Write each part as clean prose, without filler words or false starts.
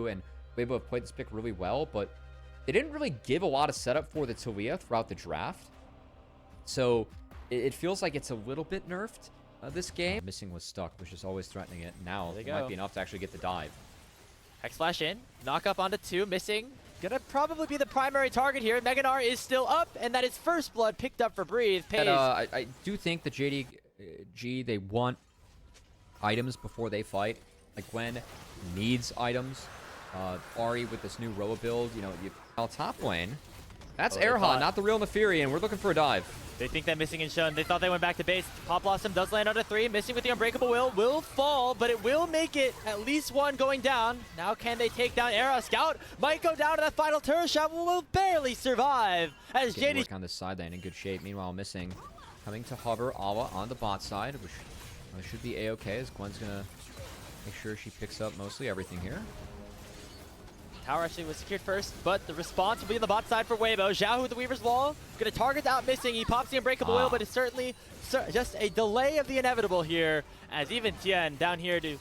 Xiaohu and Weibo have played this pick really well, but they didn't really give a lot of setup for the Taliyah throughout the draft. So it feels like it's a little bit nerfed this game. Missing was stuck, which is always threatening it. Now it might be enough to actually get the dive. Hex Flash in, knock up onto 2, missing. Gonna probably be the primary target here. Mega Gnar is still up, and that is first blood picked up for Breathe. Pays. I do think the JDG, they want items before they fight. Like Gwen needs items. Ari with this new Roa build, you know, top lane. That's Erha, not the real Neferi, and we're looking for a dive. They think that missing is shown. They thought they went back to base. Pop Blossom does land onto 3. Missing with the Unbreakable will fall, but it will make it at least one going down. Now can they take down Era? Scout might go down to that final turret shot, will barely survive. As JDG work on this side lane in good shape. Meanwhile, missing. Coming to hover Awa on the bot side, which should be A-okay, as Gwen's going to make sure she picks up mostly everything here. Tower actually was secured first, but the response will be on the bot side for Weibo. Xiaohu with the Weaver's Wall, going to target out missing. He pops the Unbreakable Will, but it's certainly just a delay of the inevitable here, as even Tien down here to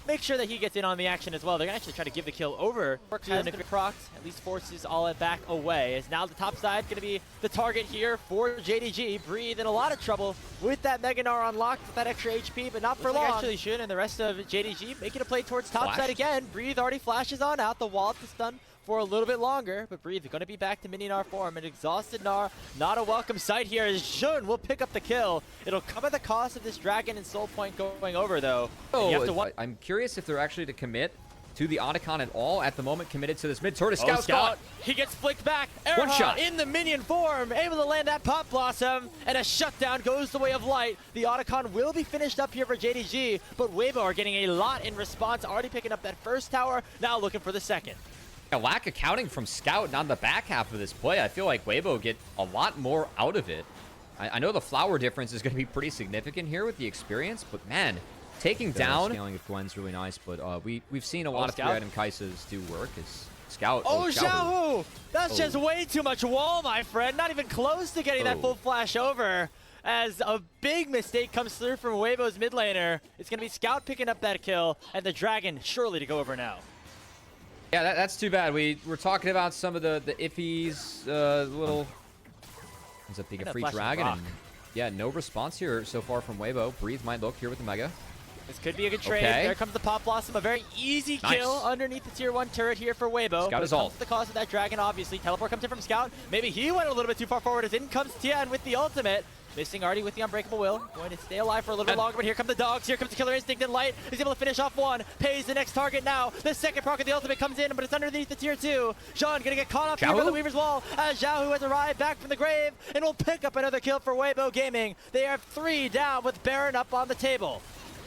make sure that he gets in on the action as well. They're going to actually try to give the kill over. Has been procced, at least forces all it back away. As now the top side going to be the target here for JDG. Breathe in a lot of trouble with that Mega Gnar unlocked with that extra HP, but not for long. Actually should, and the rest of JDG making a play towards top side again. Breathe already flashes on out. The wall is done for a little bit longer, but Breathe going to be back to mini Gnar form. An exhausted Gnar, not a welcome sight here, as Jun will pick up the kill. It'll come at the cost of this Dragon and Soul Point going over, though. I'm curious if they're actually to commit to the Otacon at all. At the moment, committed to this mid-turret. Scout. He gets flicked back. Erha one shot in the minion form, able to land that Pop Blossom, and a shutdown goes the way of light. The Otacon will be finished up here for JDG, but Weibo are getting a lot in response, already picking up that first tower, now looking for the second. A lack of counting from Scout on the back half of this play. I feel like Weibo get a lot more out of it. I know the flower difference is going to be pretty significant here with the experience, but man, taking down scaling of Gwen's really nice. But we've seen a lot of 3-item Kaisas do work. Is Scout? Xiaohu! That's just way too much wall, my friend. Not even close to getting that full flash over. As a big mistake comes through from Weibo's mid laner, it's going to be Scout picking up that kill, and the Dragon surely to go over now. Yeah, that's too bad. We're talking about some of the iffies, little... Ends up being a free Dragon, and yeah, no response here so far from Weibo. Breathe might look here with the Mega. This could be a good trade. There comes the Pop Blossom, a very easy kill underneath the tier 1 turret here for Weibo. Scout is ult. The cost of that Dragon, obviously. Teleport comes in from Scout. Maybe he went a little bit too far forward, as in comes Tien with the ultimate. Missing already with the Unbreakable Will. Going to stay alive for a little bit longer, but here come the dogs. Here comes the Killer Instinct and Light. He's able to finish off one. Pays the next target now. The second proc of the ultimate comes in, but it's underneath the tier 2. Jean gonna get caught off here by the Weaver's Wall, as Xiaohu has arrived back from the grave and will pick up another kill for Weibo Gaming. They have 3 down with Baron up on the table.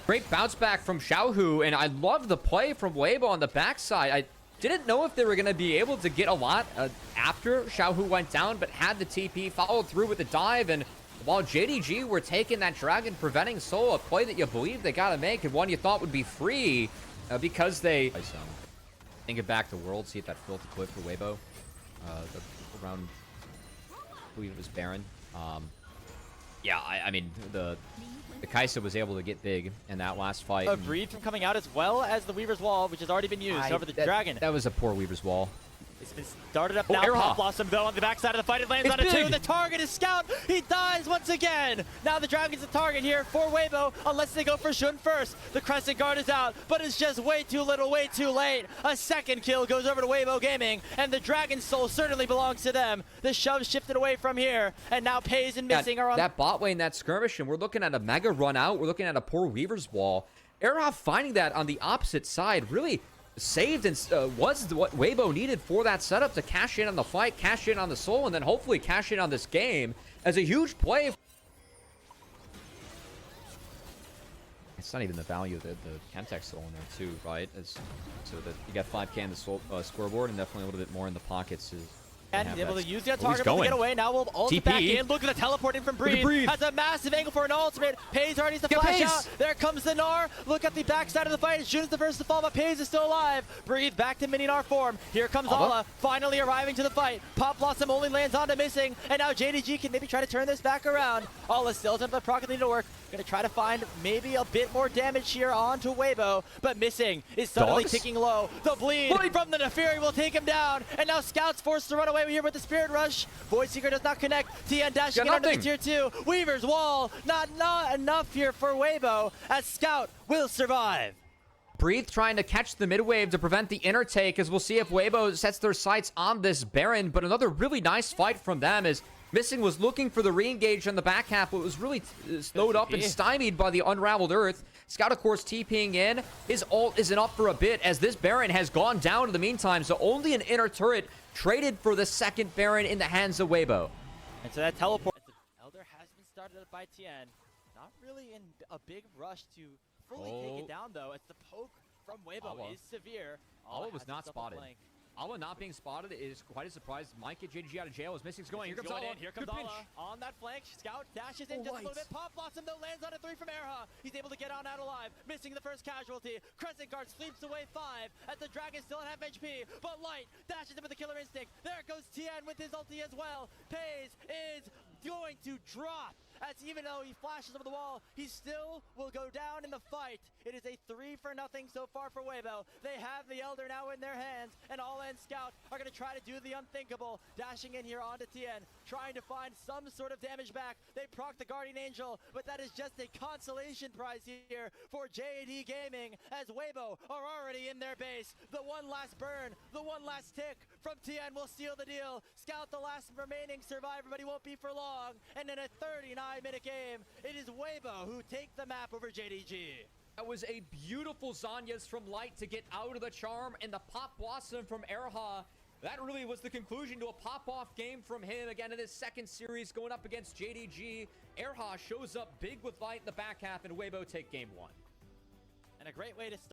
Great bounce back from Xiaohu, and I love the play from Weibo on the backside. I didn't know if they were going to be able to get a lot after Xiaohu went down, but had the TP, followed through with the dive, and while JDG were taking that Dragon, preventing Soul, a play that you believe they got to make, and one you thought would be free because they... Think it back to World, see if that filter clip for Weibo. Around, I believe it was Baron. Yeah, I mean, the Kaisa was able to get big in that last fight. A Breathe from coming out, as well as the Weaver's Wall, which has already been used over the Dragon. That was a poor Weaver's Wall. It's been started up now. Pop Blossom, though, on the backside of the fight. It lands on a 2. The target is Scout. He dies once again. Now the Dragon's the target here for Weibo, unless they go for Shun first. The Crescent Guard is out, but it's just way too little, way too late. A second kill goes over to Weibo Gaming, and the Dragon's Soul certainly belongs to them. The shove shifted away from here, and now Pays and Missing are on that bot lane, that skirmish, and we're looking at a Mega run out. We're looking at a poor Weaver's Wall. Erha finding that on the opposite side really saved and was what Weibo needed for that setup to cash in on the fight, cash in on the Soul, and then hopefully cash in on this game as a huge play. It's not even the value of the Chemtech Soul in there too, right? So that you got 5k in the Soul scoreboard, and definitely a little bit more in the pockets. And he's able to use the target to get away. Now we'll ult back in. Look at the teleport in from Breathe. Has a massive angle for an ultimate. Pays already needs to flash out. There comes the Gnar. Look at the backside of the fight. Jun's the first to fall, but Pays is still alive. Breathe back to mini Gnar form. Here comes Ala, finally arriving to the fight. Pop Blossom only lands onto Missing, and now JDG can maybe try to turn this back around. Ala still doesn't have the proc need to work. Gonna try to find maybe a bit more damage here onto Weibo, but missing is suddenly Dogs? ticking low. The bleed from the Neferi will take him down, and now Scout's forced to run away here with the Spirit Rush. Void Seeker does not connect. TN dashing in under the tier 2. Weaver's wall, not enough here for Weibo, as Scout will survive. Breathe trying to catch the mid wave to prevent the inner take, as we'll see if Weibo sets their sights on this Baron. But another really nice fight from them, as Missing was looking for the re-engage on the back half, but was really slowed up and stymied by the Unraveled Earth. Scout, of course, TPing in. His ult isn't up for a bit, as this Baron has gone down in the meantime, so only an inner turret traded for the second Baron in the hands of Weibo. And so that teleport, the Elder has been started up by Tien. Not really in a big rush to fully take it down, though, as the poke from Weibo is severe. Awa was not spotted. Awa not being spotted is quite a surprise. Might get JDG out of jail as Missing's going. Here comes Awa. Here comes Awa on that flank. Scout dashes in just a little bit. Pop Blossom, though, lands on a 3 from Erha. He's able to get on out alive. Missing the first casualty. Crescent Guard sleeps away 5 as the Dragon still at half HP. But Light dashes in with the Killer Instinct. There goes Tien with his ulti as well. Pays is going to drop, as even though he flashes over the wall, he still will go down in the fight. It is a 3-0 so far for Weibo. They have the Elder now in their hands, and All-In Scout are going to try to do the unthinkable, dashing in here onto Tien, trying to find some sort of damage back. They proc the Guardian Angel, but that is just a consolation prize here for JD Gaming, as Weibo are already in their base. The one last burn, the one last tick from Tien will seal the deal. Scout the last remaining survivor, but he won't be for long. And in a 39-minute game, it is Weibo who take the map over JDG. That was a beautiful Zhonya's from Light to get out of the charm, and the Pop Blossom from Erha. That really was the conclusion to a pop-off game from him. Again, in his second series, going up against JDG. Erha shows up big with Light in the back half, and Weibo take game 1. And a great way to start.